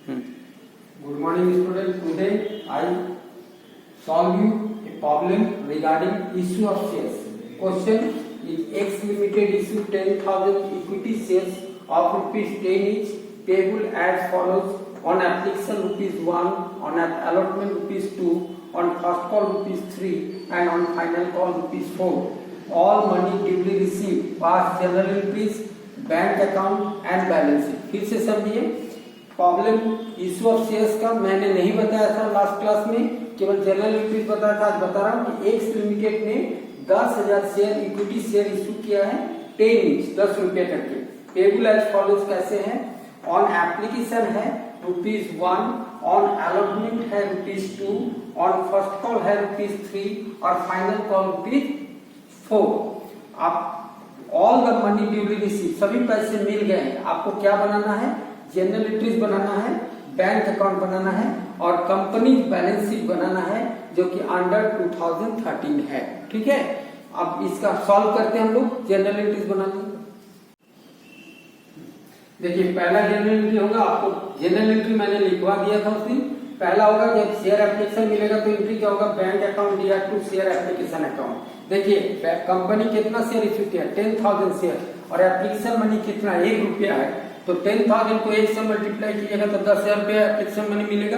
Good morning, students. Today I solve you a problem regarding issue of shares. Question is X Limited issue 10,000 equity shares of rupees 10 each payable as follows: on application rupees 1, on allotment rupees 2, on first call rupees 3, and on final call rupees 4. All money duly received, past general entries, bank account and balance sheet. फिर से समझिए problem issue of shares का मैंने नहीं बताया था last class में, केवल जनरल एंट्रीज बताया था। आज बता रहा हूँ कि एक्स लिमिटेड ने 10,000 शेयर इक्विटी शेयर इशू किया है 10 इंच 10 रुपये करके। पेबल एज फॉलोज कैसे है? ऑन एप्लीकेशन है रुपीज 1, ऑन अलॉटमेंट है रुपीज 2, ऑन फर्स्ट कॉल है रुपीज 3 और फाइनल कॉल रुपीज 4। आप all the money duly receive, सभी पैसे मिल गए हैं। आपको क्या बनाना है? जनरल एंट्रीज बनाना है, बैंक अकाउंट बनाना है और कंपनी बैलेंस शीट बनाना है जो कि अंडर 2013 है। ठीक है, अब इसका सॉल्व करते हैं हम लोग। जनरल एंट्रीज बनाने, देखिए पहला जनरल एंट्री होगा, आपको जनरल एंट्री मैंने लिखवा दिया था उस दिन। पहला होगा जब शेयर एप्लीकेशन मिलेगा तो एंट्री क्या होगा? बैंक अकाउंट दिया टू शेयर एप्लीकेशन अकाउंट। देखिए कंपनी कितना शेयर इश्यू किया? 10,000 शेयर और एप्लीकेशन मनी कितना? 1 रुपया है। तो 10,000 को 1 से मल्टीप्लाई कीजिएगा तो 10,000 रुपया एप्लीकेशन मनी मिलेगा।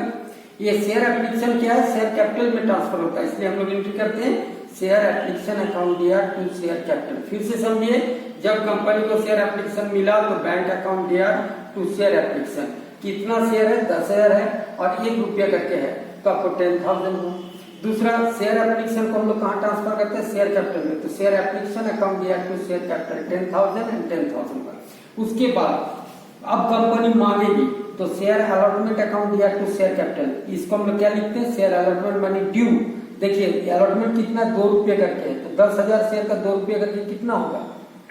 ये शेयर एप्लीकेशन क्या है? शेयर कैपिटल में ट्रांसफर होता है, इसलिए हम लोग एंट्री करते हैं शेयर एप्लीकेशन अकाउंट दिया टू शेयर कैपिटल। फिर से समझिए, जब कंपनी को शेयर एप्लीकेशन मिला तो बैंक अकाउंट दिया टू शेयर एप्लीकेशन। कितना शेयर है? 10,000 है और 1 रुपया करके है तो आपको 10,000 हो। दूसरा, शेयर एप्लीकेशन को हम लोग कहाँ ट्रांसफर करते हैं? शेयर कैपिटल में। तो शेयर एप्लीकेशन अकाउंट दिया टू शेयर कैपिटल 10,000 एंड 10,000 का। उसके बाद अब कंपनी मांगेगी तो शेयर अलॉटमेंट अकाउंट दिया टू शेयर कैपिटल। इसको हम लोग क्या लिखते हैं? Share allotment money due. देखिए अलॉटमेंट कितना? 2 रुपये करके है, तो 10,000 शेयर का 2 रुपये करके कितना होगा?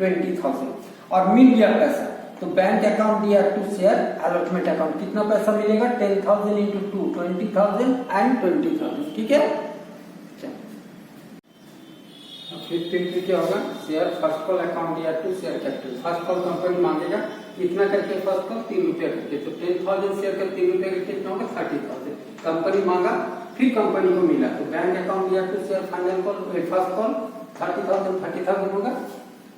20,000। और मिल गया पैसा तो बैंक अकाउंट दिया टू शेयर अलॉटमेंट अकाउंट। कितना पैसा मिलेगा? 10,000 इंटू 2 20,000 एंड 20,000। ठीक है, फिर क्या होगा? शेयर फर्स्ट कॉल अकाउंट दिया to share capital. First call company मांगेगा कितना करके? फर्स्ट कॉल 3 रुपया करके। तो 10,000 शेयर का 3 रुपया करके कितना होगा? 30,000। कंपनी मांगा, फिर कंपनी को मिला तो बैंक अकाउंट दिया to share final call first call 30,000 होगा।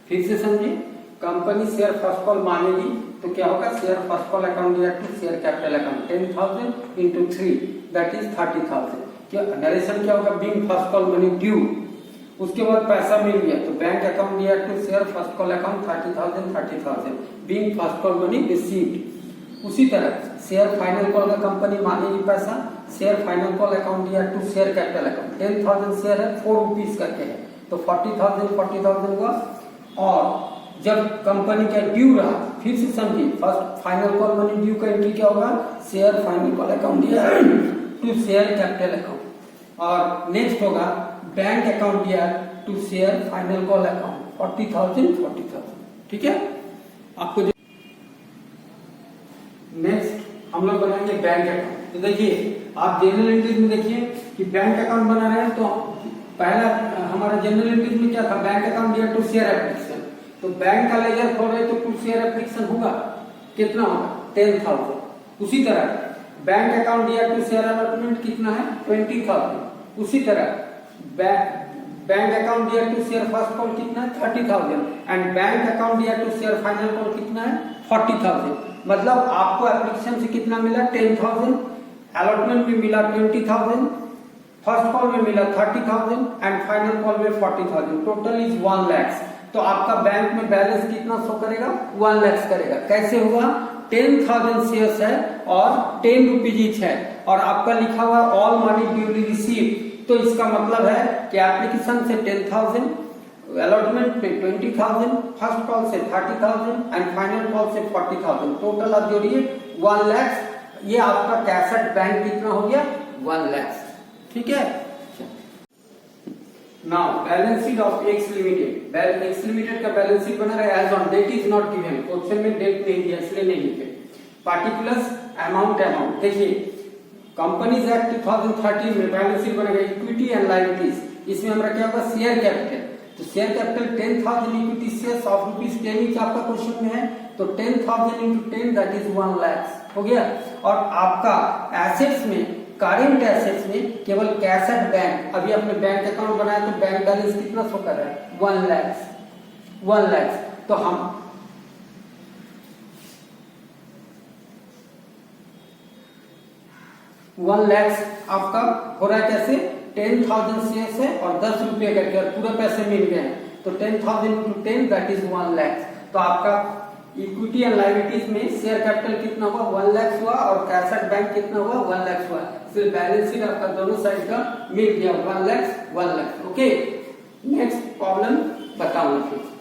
फिर से समझिए, कंपनी शेयर फर्स्ट कॉल मांगेगी तो क्या होगा? शेयर फर्स्ट कॉल अकाउंट दिया to share capital account 10,000 into 3 that is 30,000। क्या नरेशन क्या होगा? Being first call money due. उसके बाद पैसा मिल गया तो बैंक अकाउंट दिया to share first call account 30,000 being first call money received. उसी तरह शेयर फाइनल कॉल का कंपनी मांगेगी पैसा, शेयर फाइनल कॉल अकाउंट दिया to share capital account. 10,000 share है, 4 रुपीज करके है तो 40,000 हुआ। और जब कंपनी का ड्यू रहा, फिर से समझिए first final call money due का एंट्री क्या होगा? शेयर फाइनल कॉल अकाउंट दिया टू शेयर कैपिटल अकाउंट। और नेक्स्ट होगा बैंक अकाउंट दिया to share final call account 40,000। ठीक है, आपको नेक्स्ट हम लोग बनाएंगे बैंक अकाउंट। तो देखिए आप जनरल एंट्रीज में देखिए कि बैंक अकाउंट बना रहे हैं तो पहला हमारा जनरल एंट्रीज में क्या था? बैंक अकाउंट दिया टू शेयर एप्लीकेशन। तो बैंक का लेजर खोल रहे तो टू शेयर एप्लीकेशन होगा, कितना होगा? 10,000। उसी तरह बैंक अकाउंट दिया टू शेयर अलॉटमेंट कितना है? 20,000। उसी तरह बैंक अकाउंट दिया टू शेयर फर्स्ट कॉल कितना है? 30,000 एंड बैंक अकाउंट दिया टू शेयर फाइनल कॉल कितना है? 40,000। मतलब आपको एप्लीकेशन से कितना मिला? 10,000, अलॉटमेंट में मिला 20,000, फर्स्ट कॉल में मिला 30,000 एंड फाइनल कॉल में 40,000। Total is 1 lakh. तो आपका बैंक में बैलेंस कितना शो करेगा? 1 लाख करेगा। कैसे हुआ? 10,000 शेयर्स है और 10 रुपीज ईच है और आपका लिखा हुआ ऑल मनी ड्यूली रिसीव। तो इसका मतलब है कि एप्लीकेशन से 10,000, अलॉटमेंट पे 20,000, फर्स्ट कॉल से 30,000 एंड फाइनल कॉल से 40,000। टोटल आप जोड़िए 1 लाख। ये आपका कैसेट बैंक कितना हो गया? 1 लाख। ठीक है, now balance sheet of X limited. X limited का बैलेंस शीट बना रहा है as on date is not given. Question में डेट नहीं दिया इसलिए नहीं लिखे। पार्टिकुलर्स अमाउंट देखिए कंपनीज एक्ट 2013 में बैलेंस शीट बनेगा इक्विटी एंड लायबिलिटीज। इसमें हमारा क्या होगा? Share capital. तो share capital 10,000 equity shares of rupees 10 आपका क्वेश्चन में है। तो 10,000 इंटू 10 दैट इज 1 लाख हो गया। और आपका एसेट्स में, करेंट एसेट्स में केवल कैश एट बैंक, अभी आपने बैंक अकाउंट बनाया तो बैंक बैलेंस कितना शो कर रहा है 1 लाख। तो हम 1 लाख आपका हो रहा है कैसे, 10,000 शेयर्स है और 10 रुपये करके और पूरे पैसे मिल गए हैं, तो 10,000 इंटू 10 दैट इज 1 लाख। तो आपका इक्विटी एंड लायबिलिटीज में शेयर कैपिटल कितना हुआ 1 लाख हुआ और कैश एट बैंक कितना हुआ 1 लाख हुआ। इसलिए बैलेंस शीट आपका दोनों साइड का मिल गया 1 lakh 1 lakh. Okay, next problem बताऊंगा फिर।